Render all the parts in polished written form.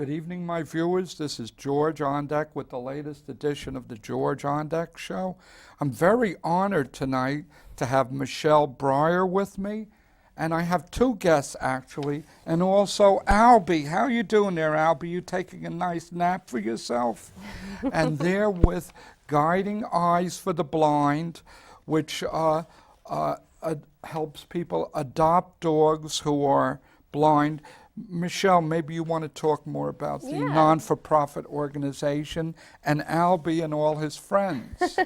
Good evening, my viewers. This is George Ondek with the latest edition of the George Ondek Show. I'm very honored tonight to have Michelle Brier with me, and I have two guests actually, and also Albee. How you doing there, Albee? You taking a nice nap for yourself? And they're with Guiding Eyes for the Blind, which helps people adopt dogs who are blind. Michelle, maybe you want to talk more about the non-for-profit organization and Albee and all his friends.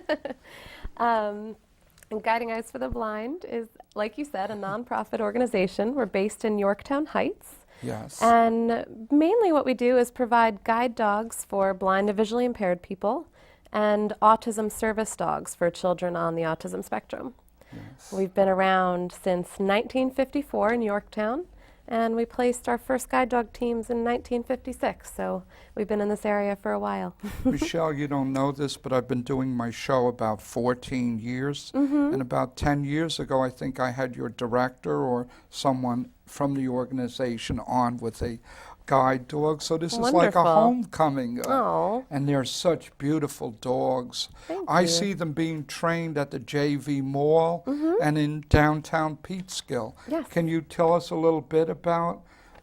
Guiding Eyes for the Blind is, like you said, a non-profit organization. We're based in Yorktown Heights. Yes. And mainly what we do is provide guide dogs for blind and visually impaired people and autism service dogs for children on the autism spectrum. Yes. We've been around since 1954 in Yorktown. And we placed our first guide dog teams in 1956, so we've been in this area for a while. Michelle, you don't know this, but I've been doing my show about 14 years. And about 10 years ago, I think I had your director or someone from the organization on with a guide dog. So this is like a homecoming. And they're such beautiful dogs. I see them being trained at the JV Mall and in downtown Peekskill. Yes. Can you tell us a little bit about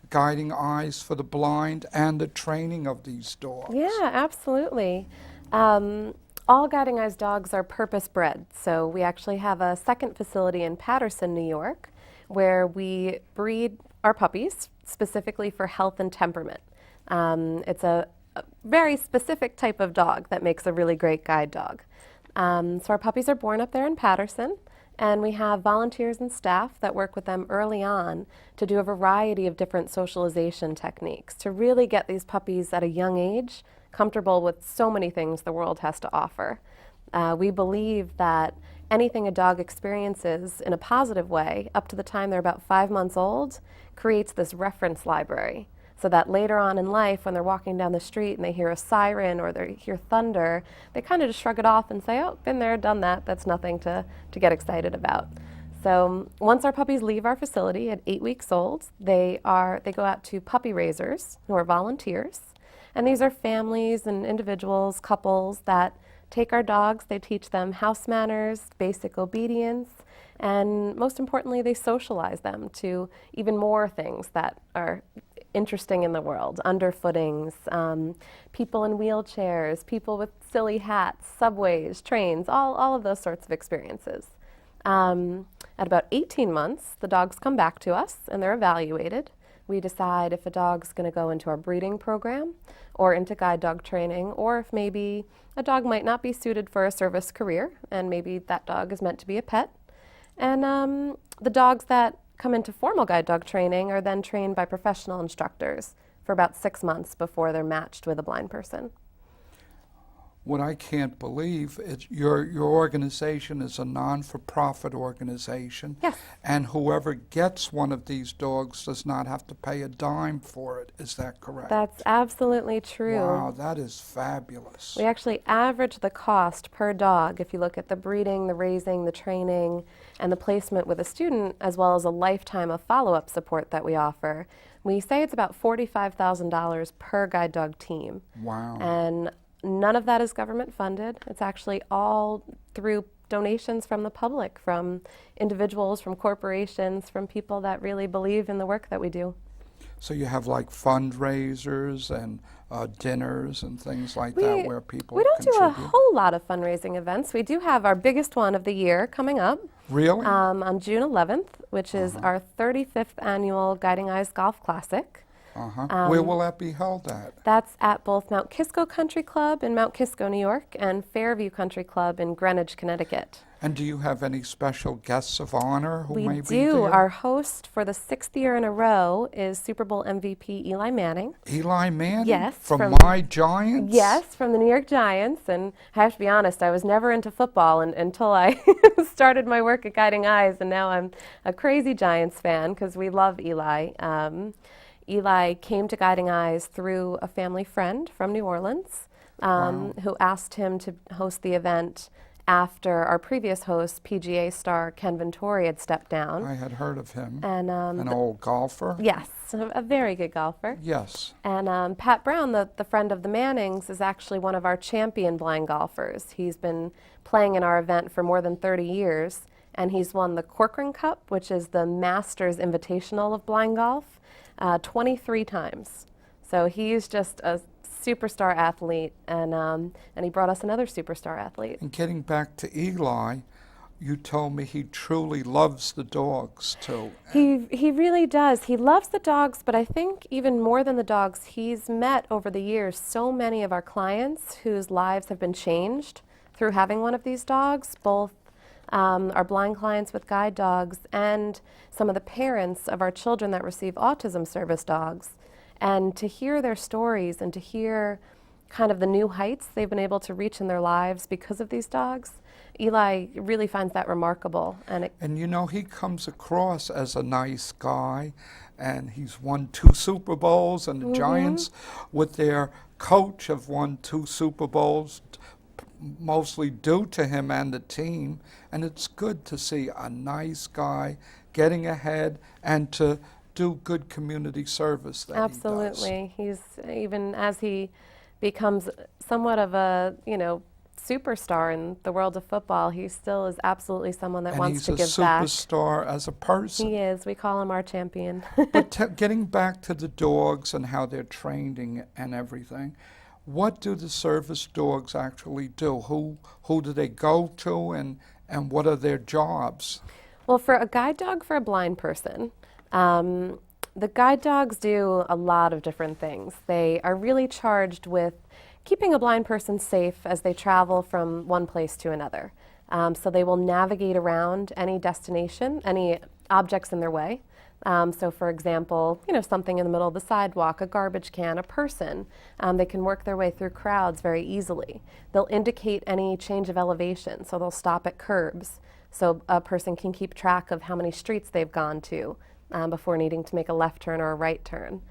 Guiding Eyes for the Blind and the training of these dogs? Yeah, absolutely. All Guiding Eyes dogs are purpose-bred. So we actually have a second facility in Paterson, New York, where we breed our puppies specifically for health and temperament. It's a very specific type of dog that makes a really great guide dog. So our puppies are born up there in Paterson, and we have volunteers and staff that work with them early on to do a variety of different socialization techniques to really get these puppies at a young age comfortable with so many things the world has to offer. We believe that anything a dog experiences in a positive way up to the time they're about 5 months old creates this reference library, so that later on in life when they're walking down the street and they hear a siren or they hear thunder, they kind of just shrug it off and say, oh, been there, done that, that's nothing to get excited about. So once our puppies leave our facility at 8 weeks old, they go out to puppy raisers who are volunteers, and these are families and individuals, couples that take our dogs, they teach them house manners, basic obedience, and most importantly, they socialize them to even more things that are interesting in the world. Underfootings, people in wheelchairs, people with silly hats, subways, trains, all of those sorts of experiences. At about 18 months, the dogs come back to us and they're evaluated. We decide if a dog's going to go into our breeding program or into guide dog training, or if maybe a dog might not be suited for a service career and maybe that dog is meant to be a pet. And the dogs that come into formal guide dog training are then trained by professional instructors for about 6 months before they're matched with a blind person. What I can't believe is your organization is a non-for-profit organization. Yes. And whoever gets one of these dogs does not have to pay a dime for it. Is that correct? That's absolutely true. Wow, that is fabulous. We actually average the cost per dog if you look at the breeding, the raising, the training, and the placement with a student, as well as a lifetime of follow-up support that we offer. We say it's about $45,000 per guide dog team. Wow. And none of that is government funded. It's actually all through donations from the public, from individuals, from corporations, from people that really believe in the work that we do. So you have like fundraisers and dinners and things like that where people We don't contribute? do a whole lot of fundraising events. We do have our biggest one of the year coming up. Really? On June 11th, which is our 35th annual Guiding Eyes Golf Classic. Where will that be held at? That's at both Mount Kisco Country Club in Mount Kisco, New York, and Fairview Country Club in Greenwich, Connecticut. And do you have any special guests of honor who may be there? We do. Our host for the 6th year in a row is Super Bowl MVP Eli Manning. Eli Manning? Yes. From my Giants? Yes, from the New York Giants. And I have to be honest, I was never into football until I started my work at Guiding Eyes, and now I'm a crazy Giants fan because we love Eli. Eli came to Guiding Eyes through a family friend from New Orleans who asked him to host the event after our previous host, PGA star Ken Venturi, had stepped down. I had heard of him. And An old golfer? yes, a very good golfer. Yes. And Pat Brown, the friend of the Mannings, is actually one of our champion blind golfers. He's been playing in our event for more than 30 years, and he's won the Corcoran Cup, which is the Masters Invitational of blind golf, 23 times. So he's just a superstar athlete, and he brought us another superstar athlete. And getting back to Eli, you told me he truly loves the dogs too. He really does. He loves the dogs, but I think even more than the dogs, he's met over the years so many of our clients whose lives have been changed through having one of these dogs, both our blind clients with guide dogs and some of the parents of our children that receive autism service dogs. And to hear their stories and to hear kind of the new heights they've been able to reach in their lives because of these dogs, Eli really finds that remarkable. And you know, he comes across as a nice guy, and he's won 2 Super Bowls, and the Giants, with their coach, have won 2 Super Bowls, mostly due to him and the team. And it's good to see a nice guy getting ahead and to do good community service that Absolutely. He's, even as he becomes somewhat of a, superstar in the world of football, he still is absolutely someone that wants to give back. And he's a superstar as a person. He is. We call him our champion. But getting back to the dogs and how they're trained and everything, what do the service dogs actually do? Who do they go to, and what are their jobs? Well, for a guide dog for a blind person, the guide dogs do a lot of different things. They are really charged with keeping a blind person safe as they travel from one place to another. So they will navigate around any destination, any objects in their way. So for example, something in the middle of the sidewalk, a garbage can, a person. They can work their way through crowds very easily. They'll indicate any change of elevation, so they'll stop at curbs, so a person can keep track of how many streets they've gone to before needing to make a left turn or a right turn.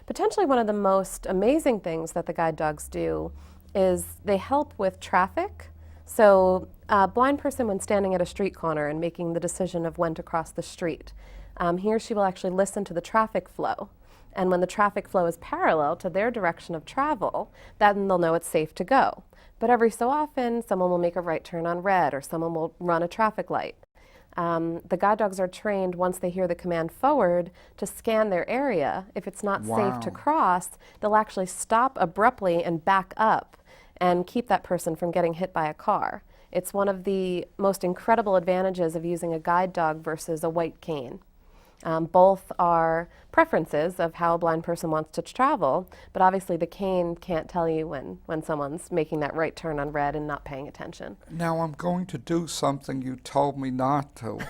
Potentially one of the most amazing things that the guide dogs do is they help with traffic. So a blind person, when standing at a street corner and making the decision of when to cross the street, he or she will actually listen to the traffic flow. And when the traffic flow is parallel to their direction of travel, then they'll know it's safe to go. But every so often, someone will make a right turn on red, or someone will run a traffic light. The guide dogs are trained, once they hear the command forward, to scan their area. If it's not safe to cross, they'll actually stop abruptly and back up and keep that person from getting hit by a car. It's one of the most incredible advantages of using a guide dog versus a white cane. Both are preferences of how a blind person wants to travel, but obviously the cane can't tell you when someone's making that right turn on red and not paying attention. Now I'm going to do something you told me not to.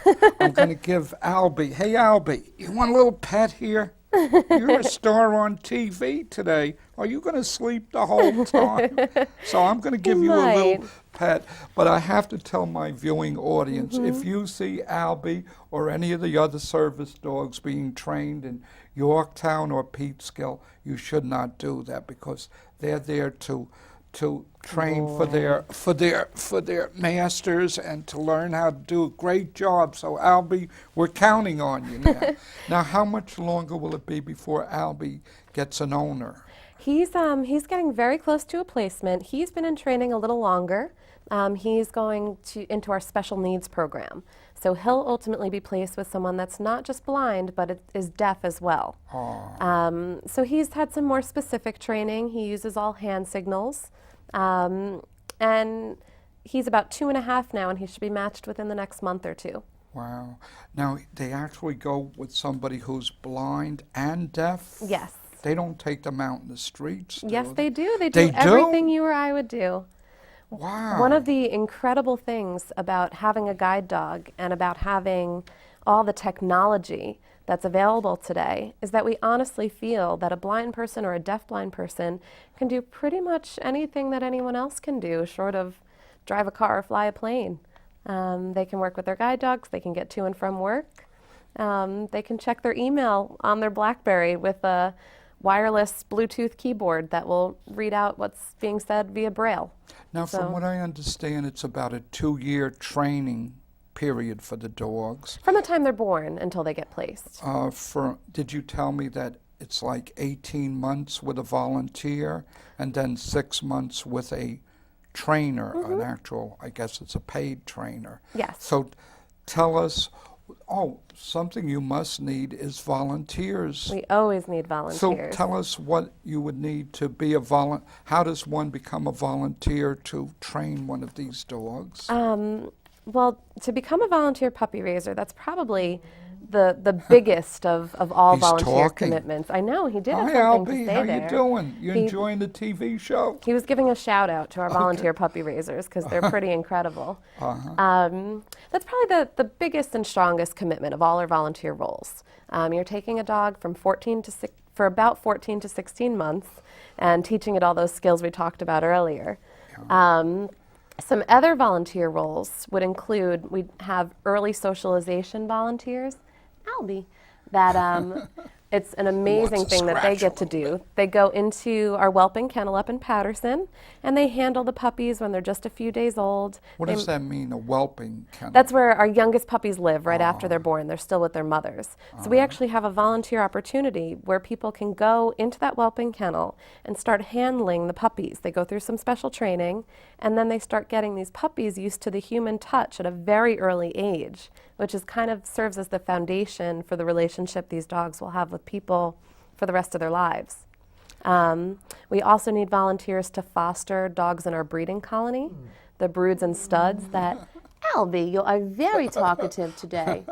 I'm going to give Albee, hey Albee, you want a little pet here? You're a star on TV today. Are you going to sleep the whole time? So I'm going to give you a little pet. But I have to tell my viewing audience, if you see Albee or any of the other service dogs being trained in Yorktown or Peekskill, you should not do that, because they're there to train for their masters and to learn how to do a great job. So Albee, we're counting on you now. Now, how much longer will it be before Albee gets an owner? He's getting very close to a placement. He's been in training a little longer. He's going into our special needs program. So he'll ultimately be placed with someone that's not just blind, but is deaf as well. So he's had some more specific training. He uses all hand signals. And he's about 2.5 now, and he should be matched within the next month or 2. Wow. Now, they actually go with somebody who's blind and deaf? Yes. They don't take them out in the streets, do Yes, they? they do. They do everything you or I would do. Wow. One of the incredible things about having a guide dog and about having all the technology that's available today is that we honestly feel that a blind person or a deaf-blind person can do pretty much anything that anyone else can do, short of drive a car or fly a plane. They can work with their guide dogs. They can get to and from work. They can check their email on their BlackBerry with a wireless Bluetooth keyboard that will read out what's being said via Braille. Now, from what I understand, it's about a 2-year training period for the dogs. From the time they're born until they get placed. Did you tell me that it's like 18 months with a volunteer and then 6 months with a trainer, an actual, I guess it's a paid trainer? Yes. So tell us, something you must need is volunteers. We always need volunteers. So tell us what you would need to be a volunteer. How does one become a volunteer to train one of these dogs? Well, to become a volunteer puppy raiser, that's probably the biggest of all He's volunteer talking. commitments. I know, he did have Hi, something Albee. to say How there. you doing? You enjoying the TV show? He was giving a shout out to our volunteer puppy raisers because they're pretty incredible. That's probably the biggest and strongest commitment of all our volunteer roles. You're taking a dog from for about 14 to 16 months and teaching it all those skills we talked about earlier. Some other volunteer roles would include, we have early socialization volunteers, Albee, that it's an amazing thing that they get to do. They go into our whelping kennel up in Patterson, and they handle the puppies when they're just a few days old. What does that mean, a whelping kennel? That's where our youngest puppies live right after they're born. They're still with their mothers. So we actually have a volunteer opportunity where people can go into that whelping kennel and start handling the puppies. They go through some special training, and then they start getting these puppies used to the human touch at a very early age, which is kind of serves as the foundation for the relationship these dogs will have with people for the rest of their lives. We also need volunteers to foster dogs in our breeding colony, the broods and studs that, Albee, you are very talkative today.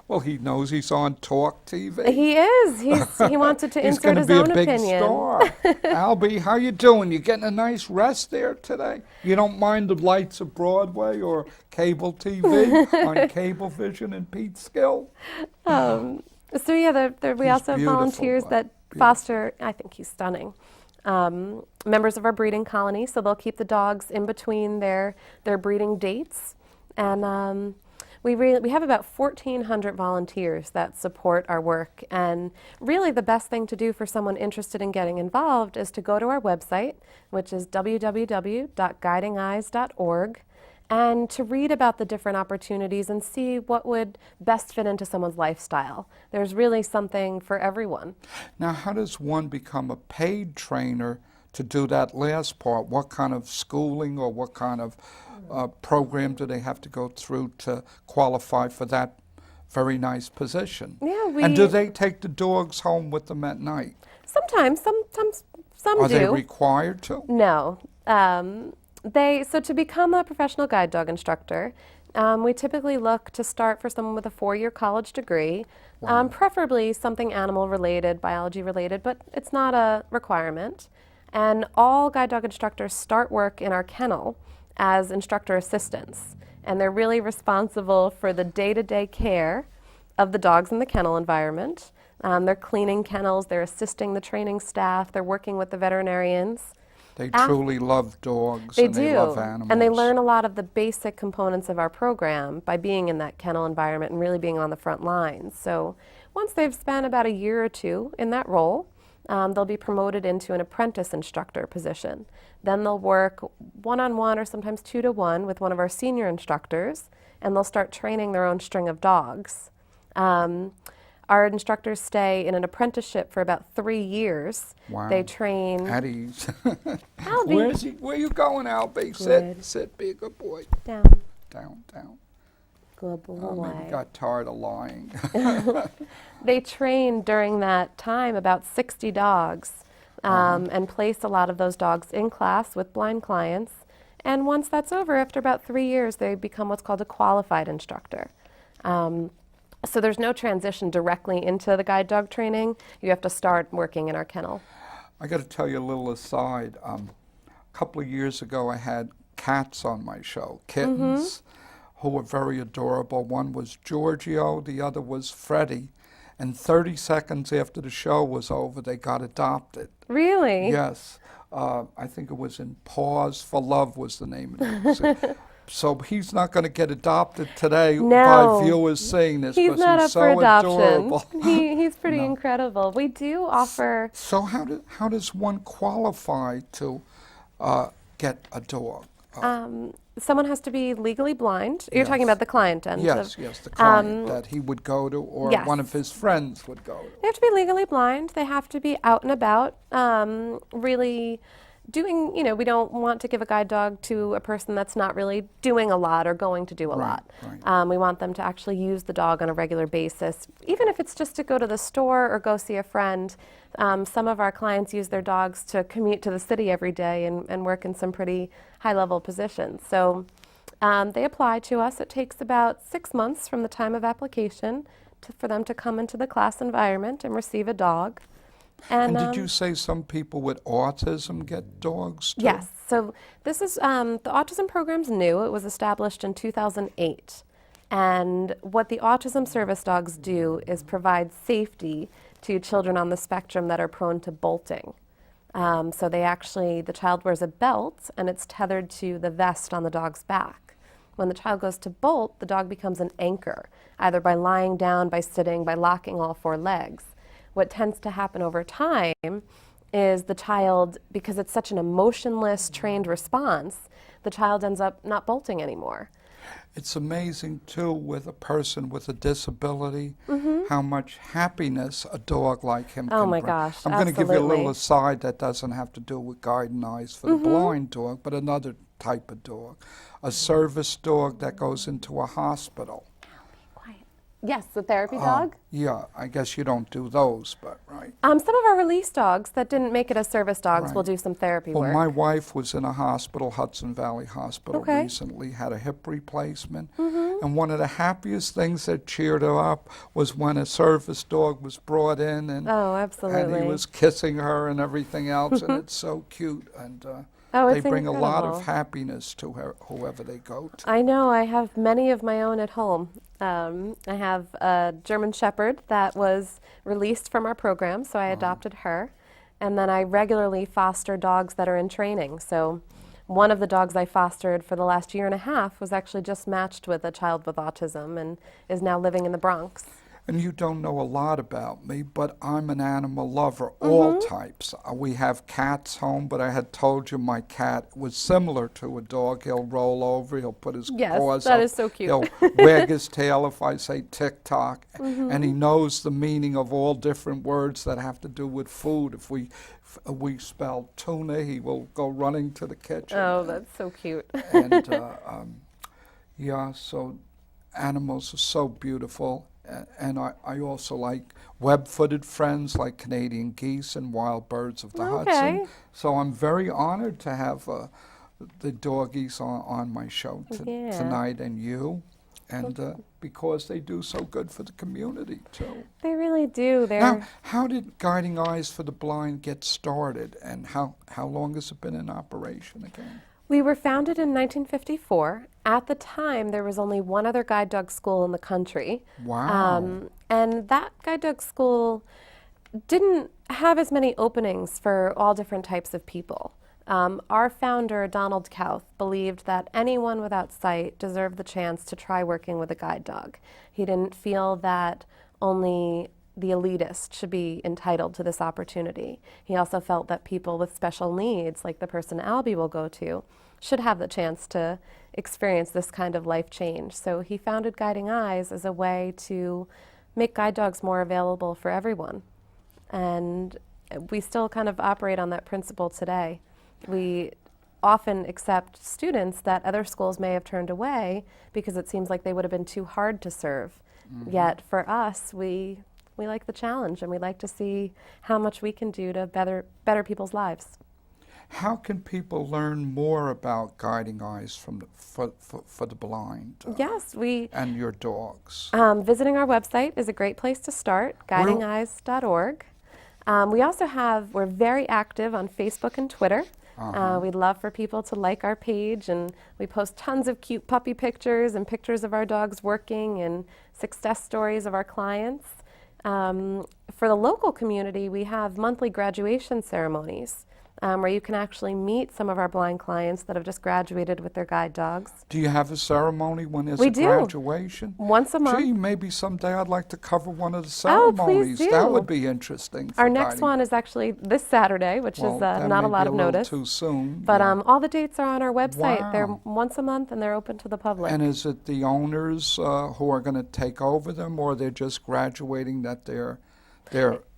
Well, he knows he's on Talk TV. He is. He wanted to He's insert his gonna own be a big opinion. star. Albee, how you doing? You getting a nice rest there today? You don't mind the lights of Broadway or cable TV on Cablevision and Pete Skill? So yeah, we He's also have beautiful, volunteers but that foster, I think he's stunning, members of our breeding colony, so they'll keep the dogs in between their breeding dates. And we have about 1,400 volunteers that support our work. And really the best thing to do for someone interested in getting involved is to go to our website, which is www.guidingeyes.org, and to read about the different opportunities and see what would best fit into someone's lifestyle. There's really something for everyone. Now, how does one become a paid trainer to do that last part? What kind of schooling or what kind of program do they have to go through to qualify for that very nice position? Yeah, And do they take the dogs home with them at night? Sometimes, some Are do. they required to? No. So to become a professional guide dog instructor, we typically look to start for someone with a 4-year college degree, preferably something animal related, biology related, but it's not a requirement. And all guide dog instructors start work in our kennel as instructor assistants. And they're really responsible for the day-to-day care of the dogs in the kennel environment. They're cleaning kennels, they're assisting the training staff, they're working with the veterinarians. They truly love dogs They and do, they love animals. and they learn a lot of the basic components of our program by being in that kennel environment and really being on the front lines. So once they've spent about a year or two in that role, they'll be promoted into an apprentice instructor position. Then they'll work one-on-one or sometimes 2-to-1 with one of our senior instructors, and they'll start training their own string of dogs. Our instructors stay in an apprenticeship for about 3 years. Wow. They train. At ease. Albee. Where you going, Albee? Good. Sit, be a good boy. Down. Down. Good boy. Maybe got tired of lying. They train during that time about 60 dogs and place a lot of those dogs in class with blind clients. And once that's over, after about 3 years, they become what's called a qualified instructor. So there's no transition directly into the guide dog training. You have to start working in our kennel. I got to tell you a little aside. A couple of years ago, I had cats on my show, kittens, who were very adorable. One was Giorgio, the other was Freddie. And 30 seconds after the show was over, they got adopted. Really? Yes. I think it was in Paws for Love was the name of it. So he's not going to get adopted today No. by viewers seeing this, He's because not he's up so for adoption. adorable. He's pretty No. incredible. We do offer. So how does one qualify to get a dog? Someone has to be legally blind. You're talking Yes. about the client end. Yes, the client that he would go to, or yes. one of his friends would go to. They have to be legally blind. They have to be out and about, really doing, we don't want to give a guide dog to a person that's not really doing a lot or going to do a lot. Right. We want them to actually use the dog on a regular basis, even if it's just to go to the store or go see a friend. Some of our clients use their dogs to commute to the city every day and work in some pretty high-level positions. So they apply to us. It takes about 6 months from the time of application for them to come into the class environment and receive a dog. And did you say some people with autism get dogs too? Yes. So this is, the autism program's new. It was established in 2008. And what the autism service dogs do is provide safety to children on the spectrum that are prone to bolting. So the child wears a belt and it's tethered to the vest on the dog's back. When the child goes to bolt, the dog becomes an anchor, either by lying down, by sitting, by locking all four legs. What tends to happen over time is the child, because it's such an emotionless, trained response, the child ends up not bolting anymore. It's amazing, too, with a person with a disability, how much happiness a dog like him can Oh my bring. gosh, I'm going to give you a little absolutely. aside that doesn't have to do with guiding eyes for the blind dog, but another type of dog. A service dog that goes into a hospital. Yes, the therapy dog. Yeah, I guess you don't do those, but right. Some of our release dogs that didn't make it as service dogs Right. will do some therapy Well, work. my wife was in a hospital, Hudson Valley Hospital, Okay. recently, had a hip replacement. And one of the happiest things that cheered her up was when a service dog was brought in and, Oh, and absolutely. he was kissing her and everything else, and it's so cute. And Oh, they it's bring a lot incredible. of happiness to her, whoever they go to. I know. I have many of my own at home. I have a German Shepherd that was released from our program, so I adopted her. And then I regularly foster dogs that are in training. So one of the dogs I fostered for the last year and a half was actually just matched with a child with autism and is now living in the Bronx. And you don't know a lot about me, but I'm an animal lover, all types. We have cats home, but I had told you my cat was similar to a dog. He'll roll over, he'll put his Yes, paws that up. is so cute. He'll wag his tail if I say tick-tock, and he knows the meaning of all different words that have to do with food. If we spell tuna, he will go running to the kitchen. Oh, that's so cute. And yeah, so animals are so beautiful. And I also like web-footed friends like Canadian geese and wild birds of the Okay. Hudson. So I'm very honored to have the doggies on my show Yeah. tonight, and you, and because they do so good for the community too. They really do. Now, how did Guiding Eyes for the Blind get started, and how long has it been in operation again? We were founded in 1954. At the time, there was only one other guide dog school in the country. Wow. And that guide dog school didn't have as many openings for all different types of people. Our founder, Donald Kauth, believed that anyone without sight deserved the chance to try working with a guide dog. He didn't feel that only the elitist should be entitled to this opportunity. He also felt that people with special needs, like the person Albee will go to, should have the chance to experience this kind of life change. So he founded Guiding Eyes as a way to make guide dogs more available for everyone. And we still kind of operate on that principle today. We often accept students that other schools may have turned away because it seems like they would have been too hard to serve. Yet for us, we like the challenge, and we like to see how much we can do to better people's lives. How can people learn more about Guiding Eyes for the blind? Yes, And your dogs. visiting our website is a great place to start, guidingeyes.org. We're very active on Facebook and Twitter. We'd love for people to like our page, and we post tons of cute puppy pictures and pictures of our dogs working and success stories of our clients. For the local community, we have monthly graduation ceremonies. where you can actually meet some of our blind clients that have just graduated with their guide dogs. Do you have a ceremony when there's We a do. graduation? Once a month. Gee, maybe someday I'd like to cover one of the Oh, please ceremonies. That do. would be interesting. For Our next guiding. one is actually this Saturday, which Well, is that not may a lot be of a little notice. too soon. But yeah. all the dates are on our website. They're Wow. once a month and they're open to the public. And is it the owners who are going to take over them, or they're just graduating that they're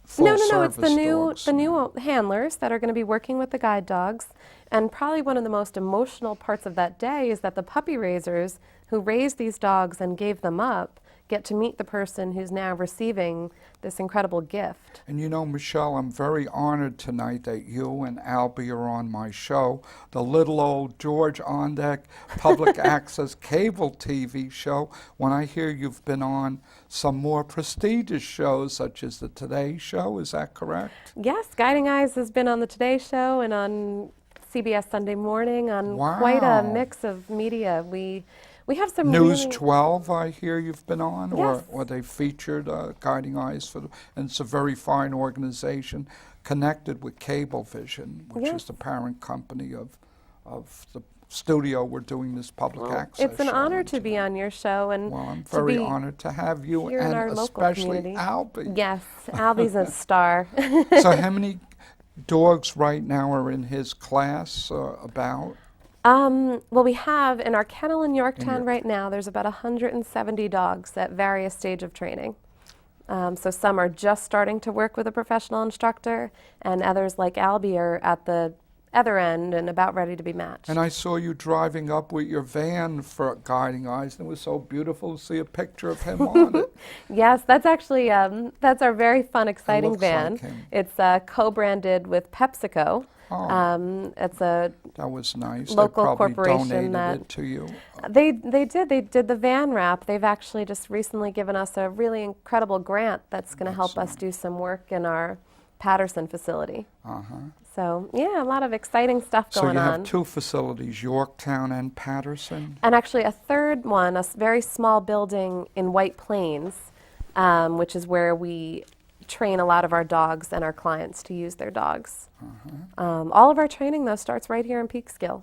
full No, service it's dogs? the new handlers that are going to be working with the guide dogs. And probably one of the most emotional parts of that day is that the puppy raisers who raised these dogs and gave them up get to meet the person who's now receiving this incredible gift. And you know, Michelle, I'm very honored tonight that you and Albee are on my show, the little old George Ondek public access cable TV show. When I hear you've been on some more prestigious shows, such as the Today Show, is that correct? Yes, Guiding Eyes has been on the Today Show and on CBS Sunday Morning on quite a Wow. mix of media. We have some News really 12, I hear you've been on, Yes. or they featured Guiding Eyes for, and it's a very fine organization connected with Cablevision, which Yes. is the parent company of the studio we're doing this public Well, access it's an show honor in to be tonight. on your show and Well, I'm to very be honored to have you, here in and our local especially community. Albee. Yes, Albee's a star. So how many dogs right now are in his class about? Well, we have in our kennel in Yorktown your- right now, there's about 170 dogs at various stage of training. So some are just starting to work with a professional instructor, and others like Albee are at the other end and about ready to be matched. And I saw you driving up with your van for Guiding Eyes, and it was so beautiful to see a picture of him on it. Yes, that's actually that's our very fun, exciting looks van. like him. It's co-branded with PepsiCo. Oh. It's a That was nice. local they probably corporation donated that- it to you. They did the van wrap. They've actually just recently given us a really incredible grant that's going to help us do some work in our Patterson facility. Uh-huh. So yeah, a lot of exciting stuff So going you have on. two facilities, Yorktown and Patterson? And actually a third one, very small building in White Plains, which is where we train a lot of our dogs and our clients to use their dogs. All of our training, though, starts right here in Peekskill.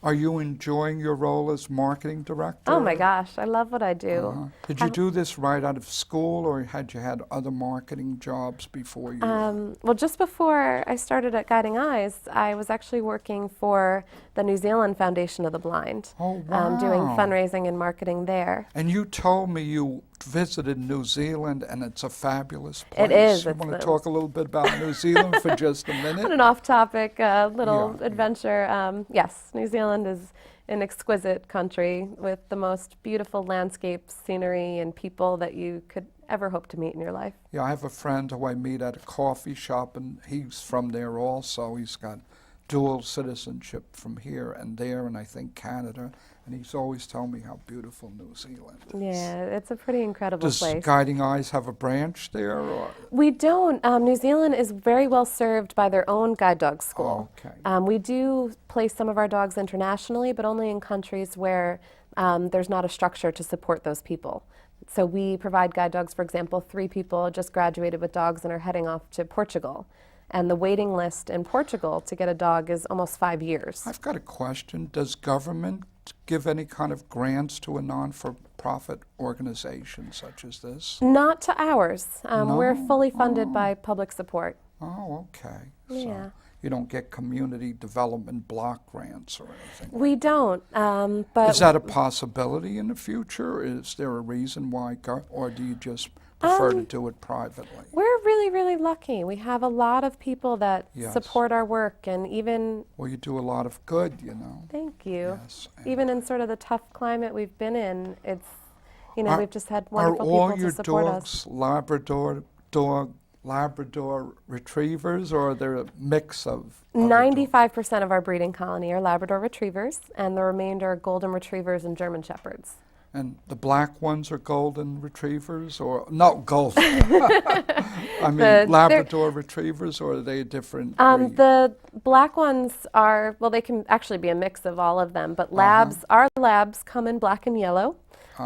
Are you enjoying your role as marketing director? Oh my gosh, I love what I do. Did you do this right out of school, or had you had other marketing jobs before you? Well, just before I started at Guiding Eyes, I was actually working for the New Zealand Foundation of the Blind, Oh, doing wow. fundraising and marketing there. And you told me you visited New Zealand, and it's a fabulous place. It is. You It's want to the- talk a little bit about New Zealand for just a On minute? an off-topic little Yeah. adventure, yes, New Zealand is an exquisite country with the most beautiful landscapes, scenery, and people that you could ever hope to meet in your life. Yeah, I have a friend who I meet at a coffee shop, and he's from there also. He's got dual citizenship from here and there, and I think Canada. And he's always telling me how beautiful New Zealand is. Yeah, it's a pretty incredible Does place. Guiding Eyes have a branch there? Or? We don't. New Zealand is very well served by their own guide dog school. Okay. We do place some of our dogs internationally, but only in countries where there's not a structure to support those people. So we provide guide dogs, for example, 3 people just graduated with dogs and are heading off to Portugal. And the waiting list in Portugal to get a dog is almost 5 years. I've got a question. Does government give any kind of grants to a non-for-profit organization such as this? Not to ours. We're No? fully funded by public support. Oh, okay. Yeah. So you don't get community development block grants or anything. We don't, but Is that a possibility in the future? Is there a reason why, or do you just prefer to do it privately? we're really, really lucky. We have a lot of people that Yes. support our work, and even, Well, you do a lot of good, you know. thank you, Yes. even in sort of the tough climate we've been in, it's, you know, Are- we've just had Are wonderful all people your to support dogs us. Labrador retrievers, or are there a mix of? other dogs? 95% of our breeding colony are Labrador retrievers, and the remainder are golden retrievers and German shepherds. And the black ones are golden retrievers, or not golden? I mean, they're- Labrador retrievers, or are they a different breed? The black ones are, well, they can actually be a mix of all of them, but labs, our labs come in black and yellow.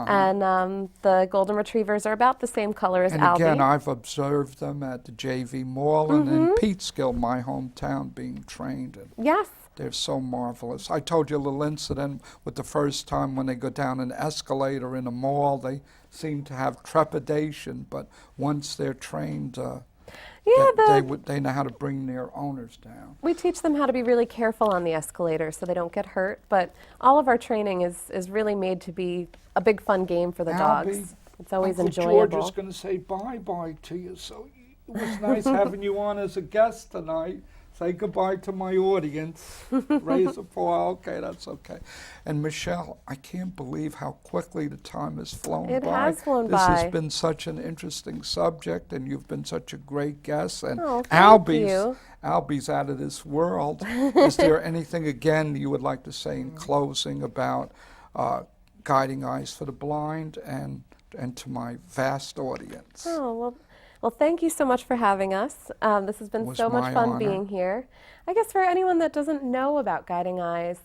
And the golden retrievers are about the same color as And Albee. again, I've observed them at the JV Mall and in Peekskill, my hometown, being trained. And Yes. they're so marvelous. I told you a little incident with the first time when they go down an escalator in a mall. They seem to have trepidation, but once they're trained, they know how to bring their owners down. We teach them how to be really careful on the escalator so they don't get hurt, but all of our training is really made to be a big fun game for the Albee, dogs. It's always Uncle enjoyable. George is going to say bye-bye to you, so it was nice having you on as a guest tonight. Say goodbye to my audience. Raise a paw. Okay, that's okay. And Michelle, I can't believe how quickly the time has flown by. It has flown This by. has been such an interesting subject, and you've been such a great guest. And Oh, thank you. Albee's out of this world. Is there anything, again, you would like to say in closing about Guiding Eyes for the Blind and to my vast audience? Oh, well, thank you so much for having us. This has been Was so much my fun honor. being here. I guess for anyone that doesn't know about Guiding Eyes,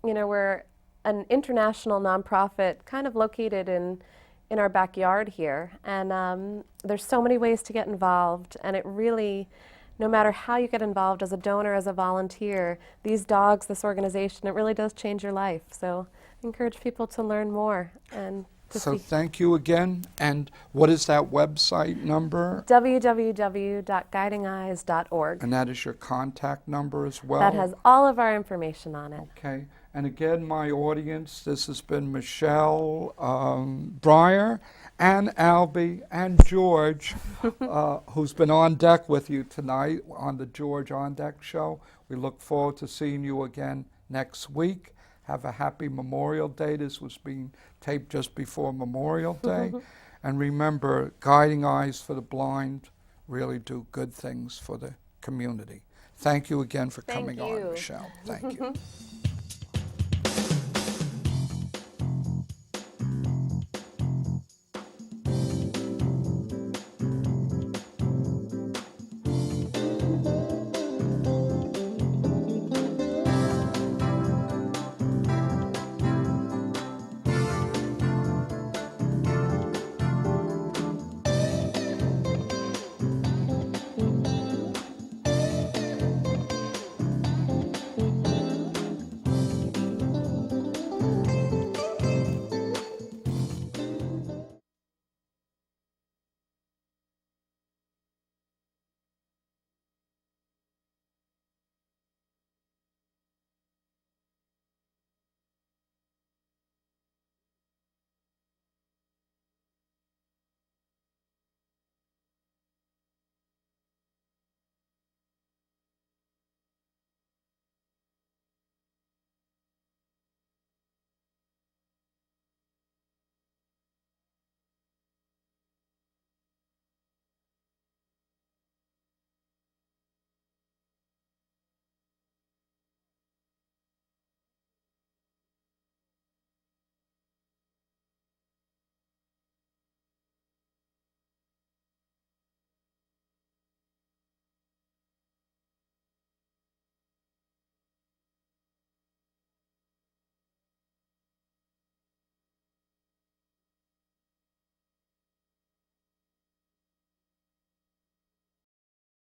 we're an international nonprofit kind of located in our backyard here. And there's so many ways to get involved. And it really, no matter how you get involved as a donor, as a volunteer, these dogs, this organization, it really does change your life. So I encourage people to learn more and So thank you again. And what is that website number? www.guidingeyes.org. And that is your contact number as well? That has all of our information on it. Okay. And again, my audience, this has been Michelle Brier and Albee and George, who's been on deck with you tonight on the George On Deck Show. We look forward to seeing you again next week. Have a happy Memorial Day. This was being taped just before Memorial Day. And remember, Guiding Eyes for the Blind really do good things for the community. Thank you again for coming on, Michelle. Thank you.